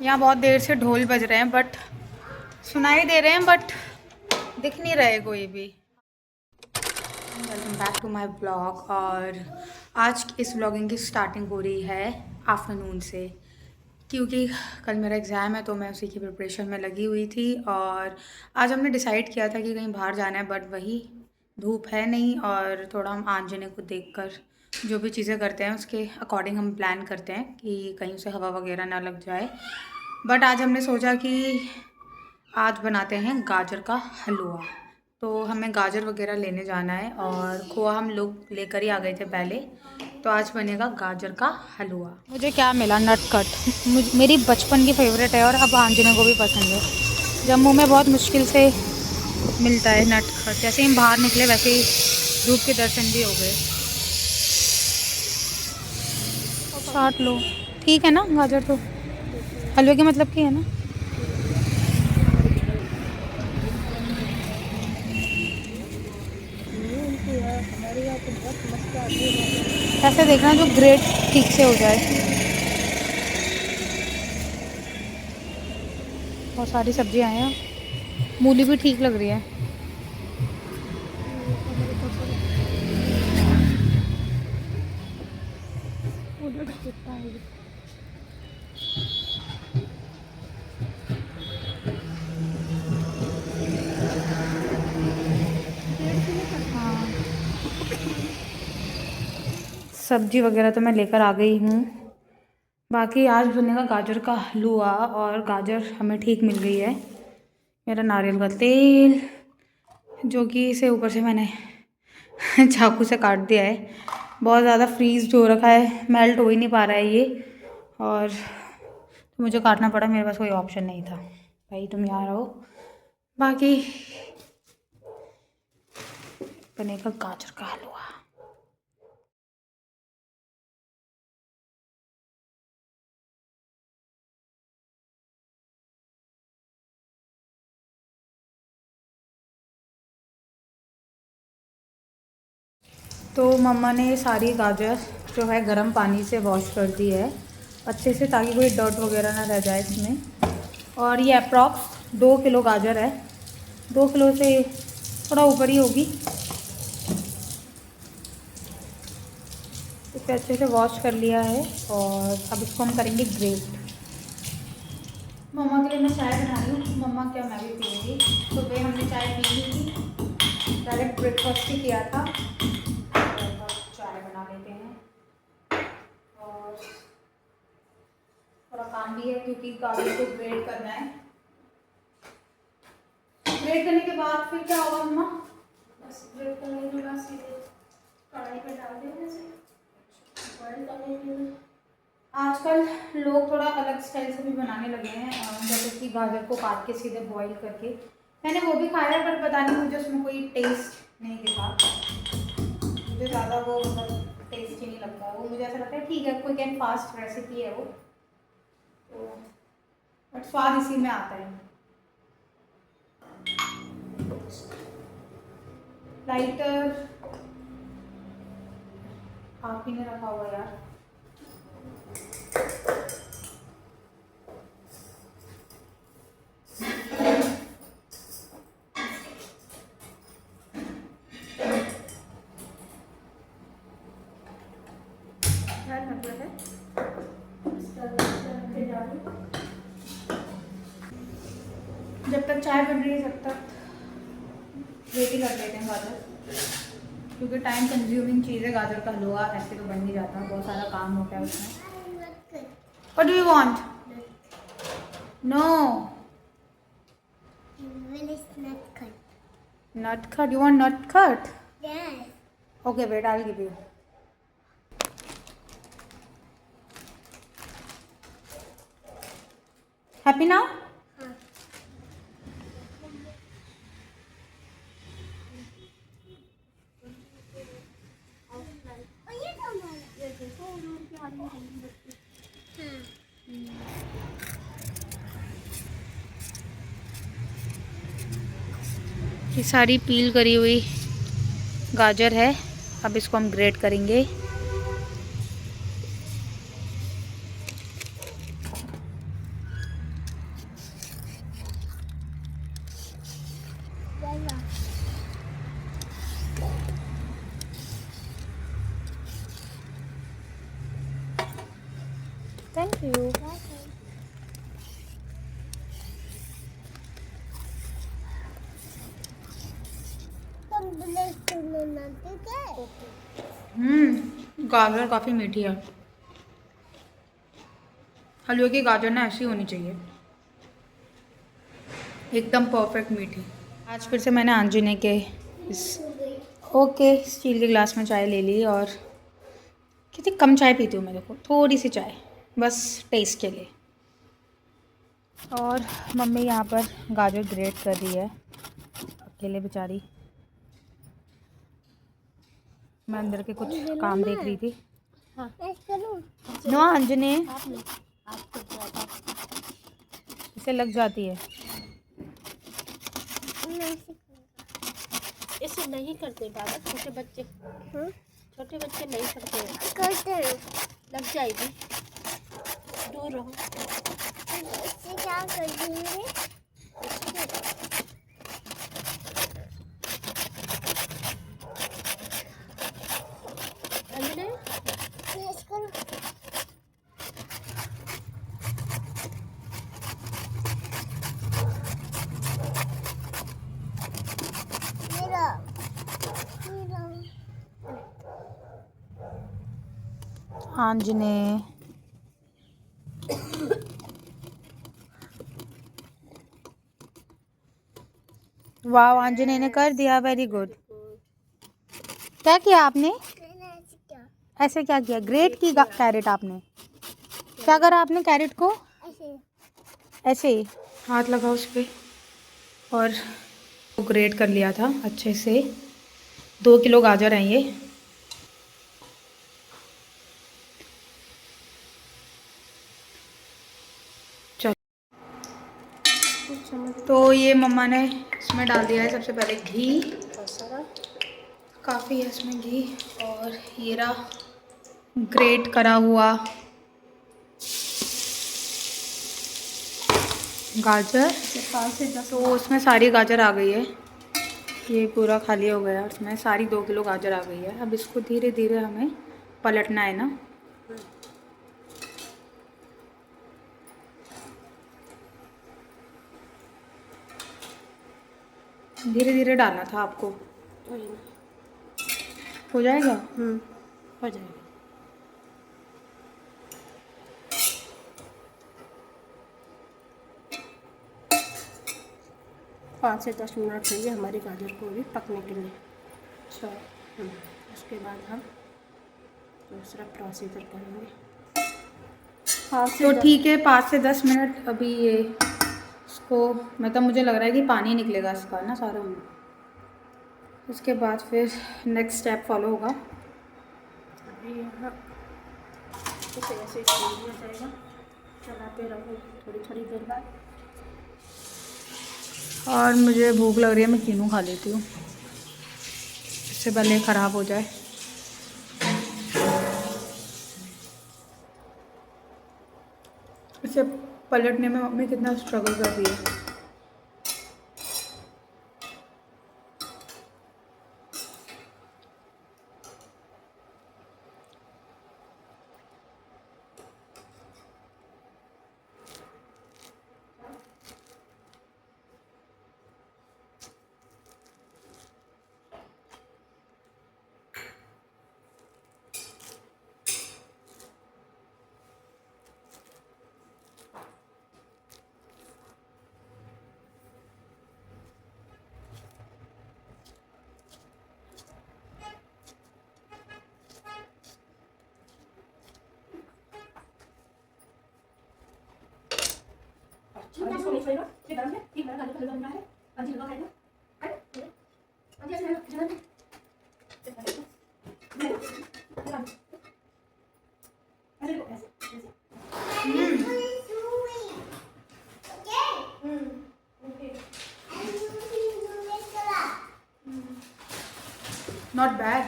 यहाँ बहुत देर से ढोल बज रहे हैं बट सुनाई दे रहे हैं बट दिख नहीं रहे कोई भी। Welcome back to my blog. और आज इस व्लॉगिंग की स्टार्टिंग हो रही है आफ्टरनून से, क्योंकि कल मेरा एग्ज़ाम है तो मैं उसी की प्रिपरेशन में लगी हुई थी। और आज हमने डिसाइड किया था कि कहीं बाहर जाना है, बट वही धूप है नहीं और थोड़ा हम आंजने को देखकर जो भी चीज़ें करते हैं उसके अकॉर्डिंग हम प्लान करते हैं कि कहीं से हवा वगैरह ना लग जाए। बट आज हमने सोचा कि आज बनाते हैं गाजर का हलवा। तो हमें गाजर वगैरह लेने जाना है और खोआ हम लोग लेकर ही आ गए थे पहले। तो आज बनेगा गाजर का हलवा। मुझे क्या मिला, नटखट। मेरी बचपन की फेवरेट है और अब आंजना को भी पसंद है। जम्मू में बहुत मुश्किल से मिलता है नटखट। जैसे ही हम बाहर निकले वैसे ही धूप के दर्शन भी हो गए। चाट लो, ठीक है ना। गाजर तो हलवे के मतलब की है ना। ऐसे देखना जो ग्रेट ठीक से हो जाए। बहुत सारी सब्जियां हैं। मूली भी ठीक लग रही है। हाँ, सब्जी वगैरह तो मैं लेकर आ गई हूँ। बाकी आज बनेगा गाजर का हलवा और गाजर हमें ठीक मिल गई है। मेरा नारियल का तेल जो कि इसे ऊपर से मैंने चाकू से काट दिया है। बहुत ज़्यादा फ्रीज हो रखा है, मेल्ट हो ही नहीं पा रहा है ये। और तो मुझे काटना पड़ा, मेरे पास कोई ऑप्शन नहीं था। भाई तुम यहाँ रहो। बाकी बनेगा गाजर का हलवा। तो मम्मा ने सारी गाजर जो है गर्म पानी से वॉश कर दी है अच्छे से, ताकि कोई डर्ट वगैरह ना रह जाए इसमें। और ये अप्रॉक्स 2 किलो गाजर है। 2 किलो से थोड़ा ऊपर ही होगी। इसे अच्छे से वॉश कर लिया है और अब इसको हम करेंगे ग्रेट। मम्मा के लिए मैं चाय बना रही हूँ। मम्मा क्या, मैं भी पीऊँगी। सुबह हमने चाय पी ली थी, डायरेक्ट ब्रेकफास्ट ही किया था। चाय बना लेते हैं और थोड़ा काम भी है क्योंकि गाजर को ग्रेट करना है। ग्रेट करने के बाद फिर क्या होगा मम्मा? बस ग्रेट करने के बाद सीधे कढ़ाई पे डाल देंगे, बॉइल करने के लिए। आजकल लोग थोड़ा अलग स्टाइल से भी बनाने लगे हैं, जैसे कि गाजर को काट के सीधे बॉईल करके। मैंने वो भी खाया पर पता नहीं मुझे उसमें कोई टेस्ट नहीं दिखा। मुझे ज़्यादा वो मतलब टेस्ट ही नहीं लगता। वो मुझे ऐसा लगता है ठीक है, क्विक एंड फास्ट रेसिपी है वो, तो बट स्वाद इसी में आता है। लाइटर आप ही ने रखा हुआ यार। जब तक चाय बन रही है तब तक वेट ही कर लेते हैं गाजर, क्योंकि टाइम कंज्यूमिंग चीज़ है गाजर का हलवा। ऐसे तो बन नहीं जाता, बहुत सारा काम होता है उसमें। What do you want? No, nut cut. You want nut cut? Yes. Okay wait, I will give you. Happy now? ये सारी पील करी हुई गाजर है। अब इसको हम ग्रेट करेंगे। यू। गाजर काफ़ी मीठी है। हलवे की गाजर ना ऐसी होनी चाहिए, एकदम परफेक्ट मीठी। आज फिर से मैंने आंजने के इस स्टील के ग्लास में चाय ले ली, और कितनी कम चाय पीती हूँ मैं, देखो थोड़ी सी चाय बस टेस्ट के लिए। और मम्मी यहाँ पर गाजर ग्रेट कर रही है अकेले बेचारी। मैं अंदर के कुछ काम देख रही थी। हाँ। नो अंजने, इसे लग जाती है। इसे नहीं करते बाबा, छोटे बच्चे। छोटे बच्चे नहीं करते। लग जाएगी, दूर रहो। इससे क्या कर देंगे? अंजलि, आंजने वाह, आंजने ने कर दिया, वेरी गुड। क्या किया आपने? ऐसे क्या किया? ग्रेट की कैरेट आपने? क्या करा आपने कैरेट को? ऐसे ही हाथ लगा उस पे और ग्रेट कर लिया था अच्छे से। 2 किलो गाजर हैं ये। तो ये मम्मा ने इसमें डाल दिया है सबसे पहले घी, काफ़ी है इसमें घी, और ये रहा ग्रेट करा हुआ गाजर। तो उसमें सारी गाजर आ गई है, ये पूरा खाली हो गया, उसमें सारी 2 किलो गाजर आ गई है। अब इसको धीरे धीरे हमें पलटना है ना। धीरे धीरे डालना था आपको। हो जाएगा? हो जाएगा। 5 से 10 मिनट चाहिए हमारी गाजर को भी पकने के लिए। अच्छा, उसके बाद हम दूसरा प्रोसीजर करेंगे। तो ठीक है, 5 से 10 मिनट अभी ये इसको, मतलब मुझे लग रहा है कि पानी निकलेगा इसका ना सारा। उसके बाद फिर नेक्स्ट स्टेप फॉलो होगा। अभी यहाँ इसे ऐसे छोड़ दिया जाएगा, चलाते रहो थोड़ी थोड़ी देर बाद। और मुझे भूख लग रही है, मैं तीनों खा लेती हूँ, इससे पहले ख़राब हो जाए। इसे पलटने में मम्मी कितना स्ट्रगल कर रही है। नॉट बैड,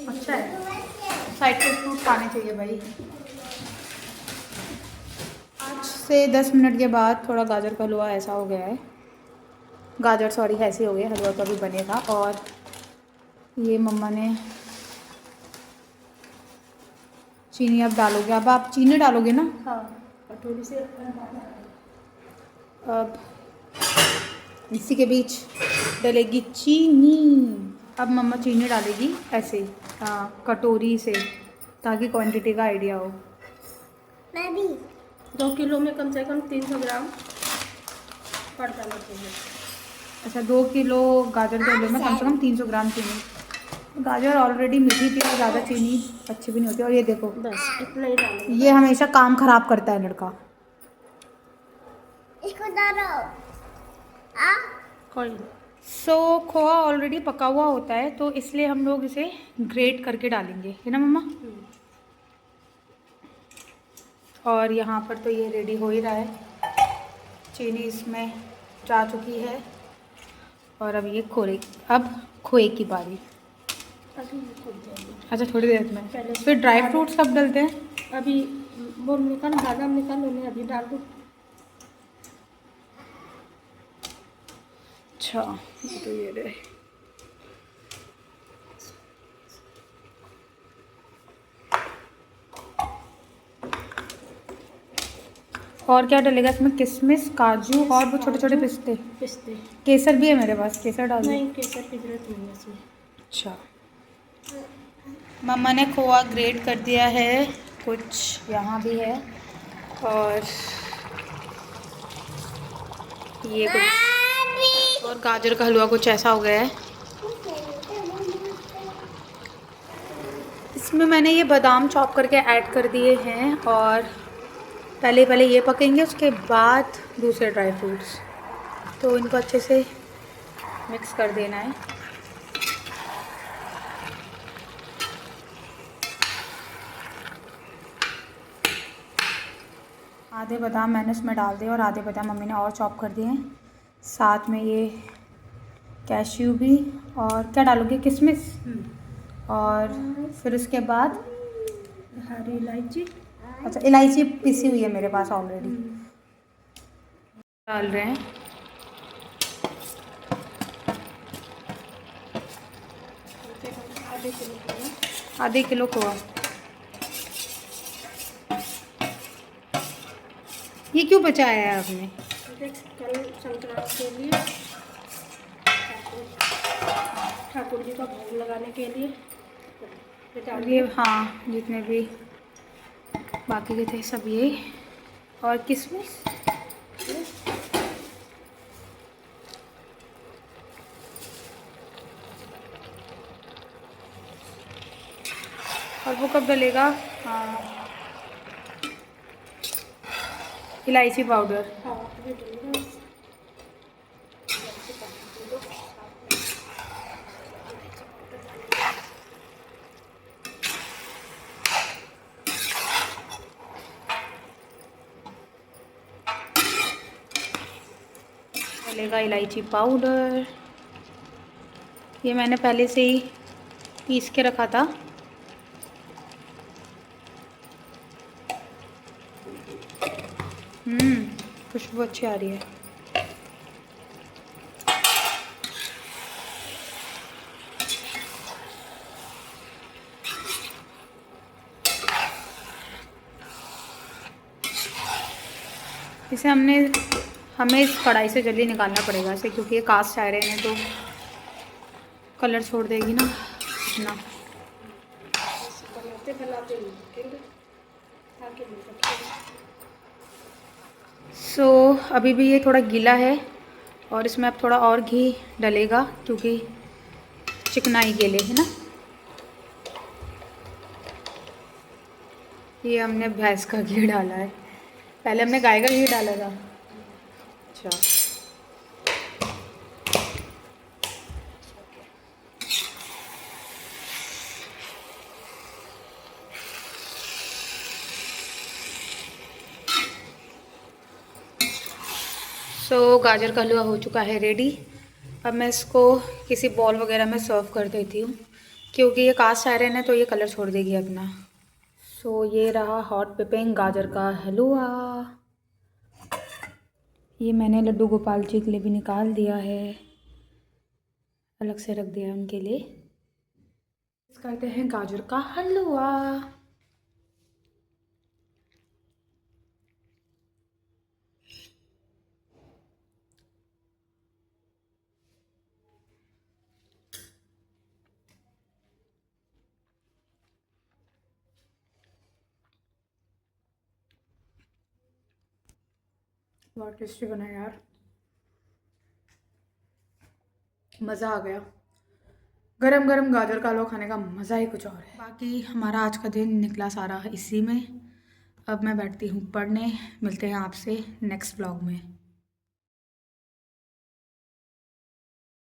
अच्छा है। साइट्रस फ्रूट खाने चाहिए भाई। 5 से 10 मिनट के बाद थोड़ा गाजर का हलवा ऐसा हो गया है, गाजर सॉरी ऐसे हो गया, हलवा का भी बनेगा। और ये मम्मा ने चीनी अब डालोगे, अब आप चीनी डालोगे ना? हाँ, थोड़ी सी अब इसी के बीच डलेगी चीनी। अब मम्मा चीनी डालेगी ऐसे कटोरी से, ताकि क्वांटिटी का आइडिया हो। मैं भी 2 किलो में कम से कम 300 ग्राम पड़ जाना चाहिए। अच्छा, 2 किलो गाजर के हलवे में कम से कम 300 ग्राम चीनी। गाजर ऑलरेडी मीठी थी और ज़्यादा चीनी अच्छी भी नहीं होती। और ये देखो, बस इतना ही डालेंगे। ये हमेशा काम खराब करता है लड़का। इसको डालो। कोई नहीं। सो खोआ ऑलरेडी पका हुआ होता है, तो इसलिए हम लोग इसे ग्रेट करके डालेंगे, है ना मम्मा? और यहाँ पर तो ये रेडी हो ही रहा है, चीनी इसमें जा चुकी है। और अब ये खोए की बारी। अच्छा, थोड़ी देर में। फिर ड्राई फ्रूट्स कब डलते हैं? अभी वो निकाल, बादाम निकाल, उन्हें अभी डाल दो। अच्छा, तो ये रहे। और क्या डलेगा इसमें? किशमिश, काजू और वो छोटे छोटे पिस्ते। पिस्ते। केसर भी है मेरे पास, केसर डाल दो। नहीं, केसर की जरूरत नहीं है इसमें। अच्छा, मम्मा ने खोआ ग्रेट कर दिया है, कुछ यहाँ भी है। और ये कुछ और गाजर का हलवा कुछ ऐसा हो गया है। इसमें मैंने ये बादाम चॉप करके ऐड कर दिए हैं, और पहले ये पकेंगे, उसके बाद दूसरे ड्राई फ्रूट्स। तो इनको अच्छे से मिक्स कर देना है। आधे बादाम मैंने इसमें डाल दिए और आधे बादाम मम्मी ने और चॉप कर दिए हैं। साथ में ये कैश्यू भी, और क्या डालोगे? किशमिश। और फिर उसके बाद हरी इलायची। अच्छा, इलायची पिसी हुई है मेरे पास ऑलरेडी, डाल रहे हैं। आधे किलो खोआ। ये क्यों बचाया है आपने? कल संक्रांति के लिए, ठाकुर जी का भोग लगाने के लिए। ये हाँ, जितने भी बाकी के थे सब ये, और किशमिश। और वो कब डलेगा? हाँ, इलायची पाउडर। हाँ, अभी डलेगा। डलेगा इलायची पाउडर। ये मैंने पहले से ही पीस के रखा था। खुशबू अच्छी आ रही है। इसे हमें इस कढ़ाई से जल्दी निकालना पड़ेगा इसे, क्योंकि ये कास्ट आयरन है तो कलर छोड़ देगी ना अपना। सो अभी भी ये थोड़ा गीला है, और इसमें अब थोड़ा और घी डलेगा, क्योंकि चिकनाई के लिए, है ना। ये हमने भैंस का घी डाला है, पहले हमने गाय का घी डाला था। अच्छा, सो गाजर का हलवा हो चुका है रेडी। अब मैं इसको किसी बॉल वगैरह में सर्व कर देती हूँ, क्योंकि ये कास्ट आयरन है तो ये कलर छोड़ देगी अपना। सो ये रहा हॉट पिपिंग गाजर का हलवा। ये मैंने लड्डू गोपाल जी के लिए भी निकाल दिया है, अलग से रख दिया है उनके लिए। करते हैं गाजर का हलवा। बहुत टेस्टी बना है यार, मज़ा आ गया। गरम गरम गाजर का हलवा खाने का मज़ा ही कुछ और है। बाकी हमारा आज का दिन निकला सारा इसी में। अब मैं बैठती हूँ पढ़ने। मिलते हैं आपसे नेक्स्ट व्लॉग में।